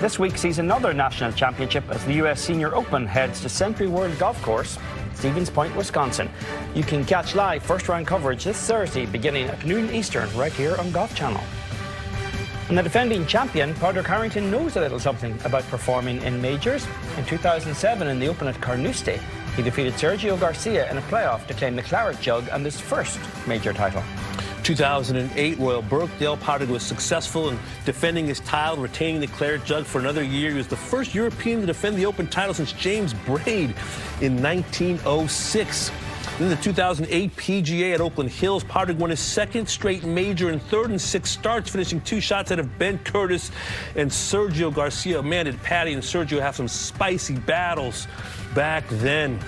This week sees another national championship as the US Senior Open heads to Century World Golf Course, Stevens Point, Wisconsin. You can catch live first-round coverage this Thursday beginning at noon Eastern right here on Golf Channel. And the defending champion, Padraig Harrington, knows a little something about performing in majors. In 2007 in the Open at Carnoustie, he defeated Sergio Garcia in a playoff to claim the Claret Jug and his first major title. 2008, Royal Birkdale. Padraig was successful in defending his title, retaining the Claret Jug for another year. He was the first European to defend the Open title since James Braid in 1906. Then the 2008 PGA at Oakland Hills, Padraig won his second straight major and third in 6 starts, finishing 2 shots out of Ben Curtis and Sergio Garcia. Man, did Patty and Sergio have some spicy battles back then.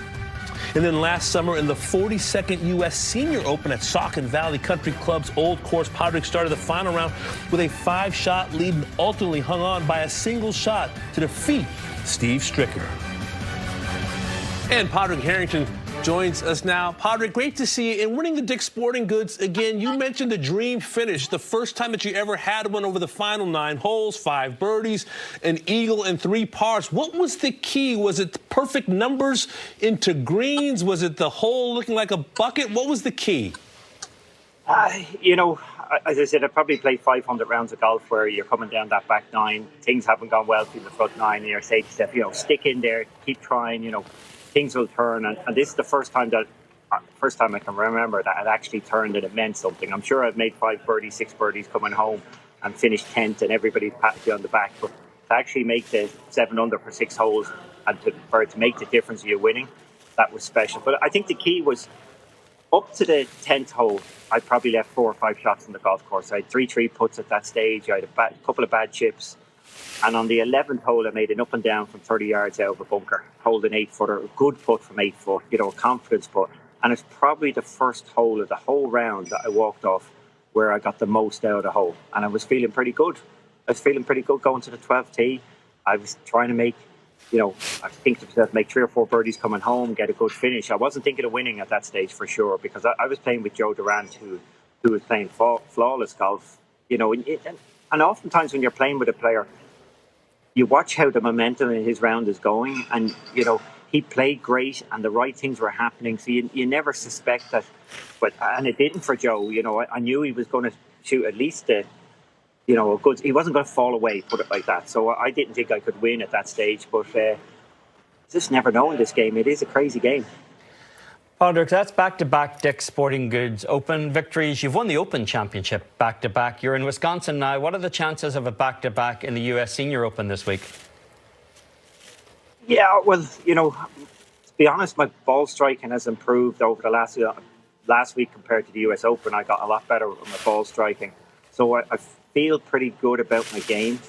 And then last summer in the 42nd U.S. Senior Open at Saucon Valley Country Club's Old Course, Padraig started the final round with a 5-shot lead and ultimately hung on by a single shot to defeat Steve Stricker. And Padraig Harrington joins us now. Padraig, great to see you. In winning the Dick's Sporting Goods, again, you mentioned the dream finish, the first time that you ever had one over the final 9 holes, 5 birdies, an eagle, and 3 pars. What was the key? Was it perfect numbers into greens? Was it the hole looking like a bucket? What was the key? As I said, I probably played 500 rounds of golf where you're coming down that back 9. Things haven't gone well for the front 9, and you're saying to yourself, stick in there, keep trying, things will turn. And this is the first time I can remember that it actually turned and it meant something. I'm sure I've made 5 birdies, 6 birdies coming home and finished 10th and everybody patted you on the back. But to actually make the 7 under for 6 holes and for it to make the difference of you winning, that was special. But I think the key was up to the 10th hole, I probably left 4 or 5 shots on the golf course. I had 3 putts at that stage. I had a couple of bad chips. And on the 11th hole, I made an up and down from 30 yards out of a bunker, holding 8-footer, a good putt from 8 foot, a confidence putt. And it's probably the first hole of the whole round that I walked off where I got the most out of the hole. And I was feeling pretty good. I was feeling pretty good going to the 12th tee. I was trying to make, I think to make 3 or 4 birdies coming home, get a good finish. I wasn't thinking of winning at that stage for sure, because I was playing with Joe Durant, who was playing flawless golf. And oftentimes when you're playing with a player, you watch how the momentum in his round is going, and he played great and the right things were happening, so you never suspect that. And it didn't for Joe. I knew he was going to shoot at least a good. He wasn't going to fall away, put it like that. So I didn't think I could win at that stage, but just never know in this game. It is a crazy game. Padraig, that's back-to-back Dick's Sporting Goods Open victories. You've won the Open Championship back-to-back. You're in Wisconsin now. What are the chances of a back-to-back in the US Senior Open this week? Yeah, well, to be honest, my ball striking has improved over the last week compared to the US Open. I got a lot better with my ball striking. So I feel pretty good about my game.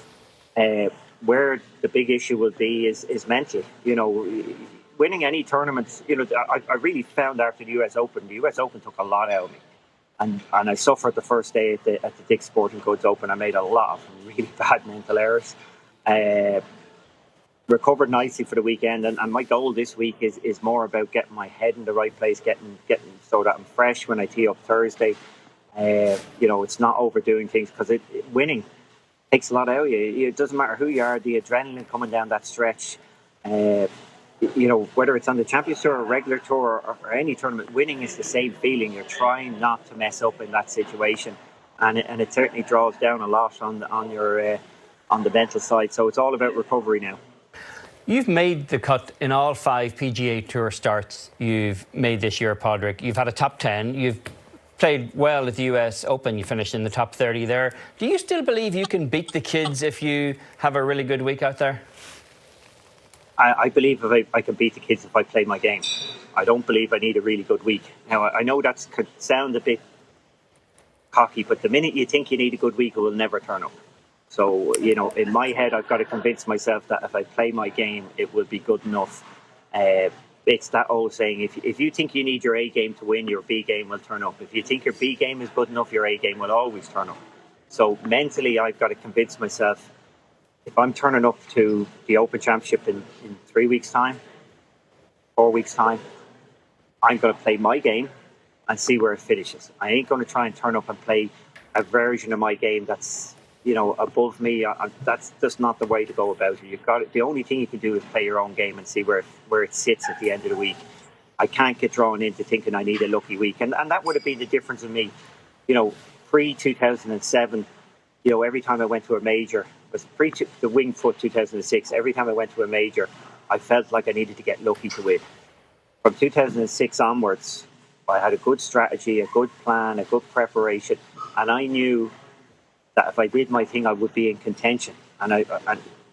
Where the big issue will be is mental. Winning any tournament, I really found after the US Open took a lot out of me. And I suffered the first day at the Dick's Sporting Goods Open. I made a lot of really bad mental errors. Recovered nicely for the weekend. And my goal this week is more about getting my head in the right place, getting so that I'm fresh when I tee up Thursday. It's not overdoing things, because winning takes a lot out of you. It doesn't matter who you are, the adrenaline coming down that stretch. Whether it's on the Champions Tour or regular tour or any tournament, winning is the same feeling. You're trying not to mess up in that situation, and it certainly draws down a lot on the mental side. So it's all about recovery now. You've made the cut in all 5 PGA Tour starts you've made this year, Padraig. You've had a top 10. You've played well at the US Open. You finished in the top 30 there. Do you still believe you can beat the kids if you have a really good week out there? I believe if I can beat the kids if I play my game. I don't believe I need a really good week. Now, I know that could sound a bit cocky, but the minute you think you need a good week, it will never turn up. So, in my head, I've got to convince myself that if I play my game, it will be good enough. It's that old saying, if you think you need your A game to win, your B game will turn up. If you think your B game is good enough, your A game will always turn up. So mentally, I've got to convince myself, if I'm turning up to the Open Championship in 3 weeks' time, 4 weeks' time, I'm going to play my game and see where it finishes. I ain't going to try and turn up and play a version of my game that's above me. That's just not the way to go about it. You've got it. The only thing you can do is play your own game and see where it sits at the end of the week. I can't get drawn into thinking I need a lucky week, and that would have been the difference in me. Pre-2007, every time I went to a major, was pre the Wingfoot 2006. Every time I went to a major, I felt like I needed to get lucky to win. From 2006 onwards, I had a good strategy, a good plan, a good preparation, and I knew that if I did my thing, I would be in contention. And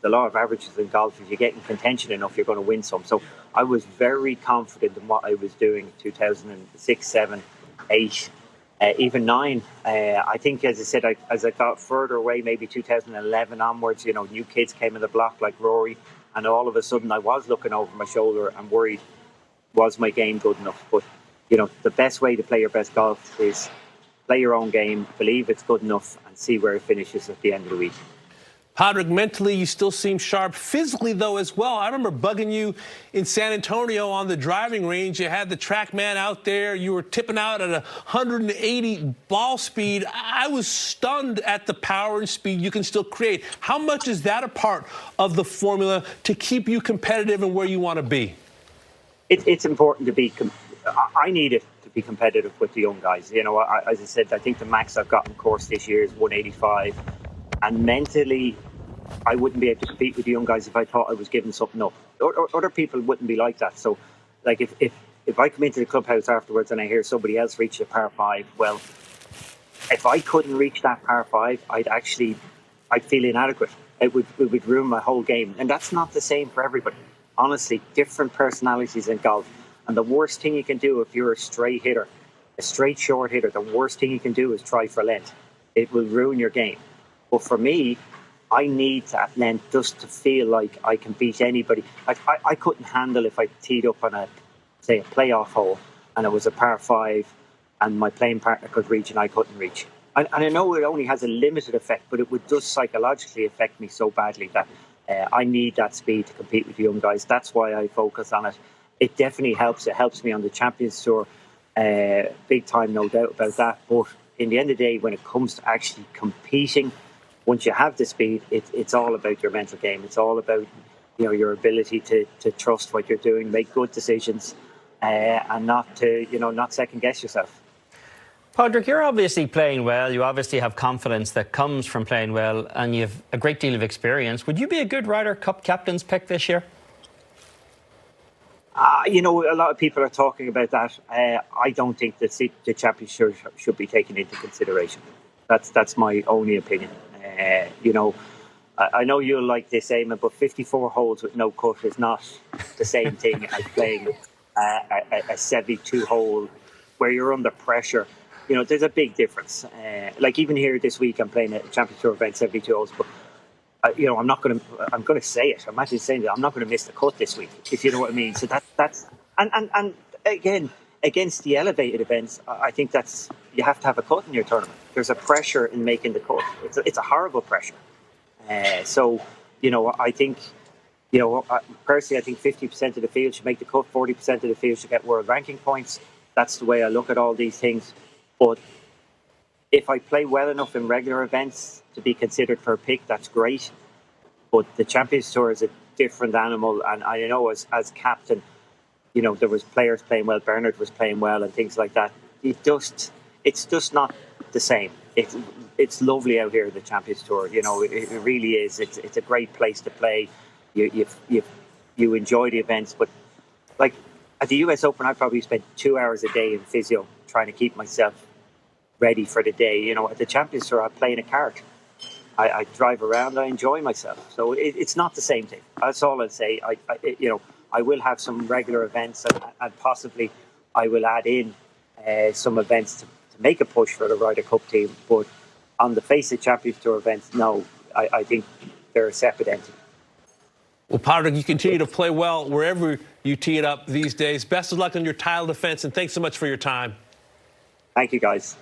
the law of averages in golf is you get in contention enough, you're going to win some. So I was very confident in what I was doing in 2006, 7, 8, even 9. I think, as I said, as I got further away, maybe 2011 onwards, new kids came in the block like Rory, and all of a sudden I was looking over my shoulder and worried, was my game good enough? But, the best way to play your best golf is play your own game, believe it's good enough, and see where it finishes at the end of the week. Padraig, mentally, you still seem sharp. Physically, though, as well. I remember bugging you in San Antonio on the driving range. You had the track man out there. You were tipping out at 180 ball speed. I was stunned at the power and speed you can still create. How much is that a part of the formula to keep you competitive and where you want to be? It's important to be. I need it to be competitive with the young guys. As I said, I think the max I've got in course this year is 185. And mentally, I wouldn't be able to compete with the young guys if I thought I was giving something up. Or other people wouldn't be like that. So, like, if I come into the clubhouse afterwards and I hear somebody else reach a par 5, well, if I couldn't reach that par 5, I'd feel inadequate. It would ruin my whole game. And that's not the same for everybody. Honestly, different personalities in golf. And the worst thing you can do if you're a straight hitter, a straight short hitter, the worst thing you can do is try for length. It will ruin your game. But for me, I need that length just to feel like I can beat anybody. I couldn't handle if I teed up on a playoff hole and it was a par 5 and my playing partner could reach and I couldn't reach. And I know it only has a limited effect, but it would just psychologically affect me so badly that I need that speed to compete with the young guys. That's why I focus on it. It definitely helps. It helps me on the Champions Tour, big time, no doubt about that. But in the end of the day, when it comes to actually competing, once you have the speed, it's all about your mental game. It's all about your ability to trust what you're doing, make good decisions, and not second guess yourself. Padraig, you're obviously playing well. You obviously have confidence that comes from playing well, and you have a great deal of experience. Would you be a good Ryder Cup captain's pick this year? A lot of people are talking about that. I don't think that the championship should be taken into consideration. That's my only opinion. I know you'll like this, Eamon, but 54 holes with no cut is not the same thing as playing a 72 hole where you're under pressure. There's a big difference. Like even here this week, I'm playing a Champions Tour event, 72 holes, but I'm going to say it. Imagine saying that I'm not going to miss the cut this week, if you know what I mean. So that's and again, against the elevated events, I think you have to have a cut in your tournament. There's a pressure in making the cut. It's a horrible pressure. So I think, personally, I think 50% of the field should make the cut, 40% of the field should get world ranking points. That's the way I look at all these things. But if I play well enough in regular events to be considered for a pick, that's great. But the Champions Tour is a different animal. And I know as captain, there was players playing well. Bernard was playing well and things like that. It's just not the same. It's lovely out here at the Champions Tour. It really is. It's a great place to play. You enjoy the events. But like at the US Open, I probably spent 2 hours a day in physio trying to keep myself ready for the day. At the Champions Tour, I play in a cart. I drive around. I enjoy myself. So it's not the same thing. That's all I'll say. I will have some regular events and possibly I will add in some events to make a push for the Ryder Cup team. But on the face of Champions Tour events, no, I think they're a separate entity. Well, Padraig, you continue to play well wherever you tee it up these days. Best of luck on your title defense, and thanks so much for your time. Thank you, guys.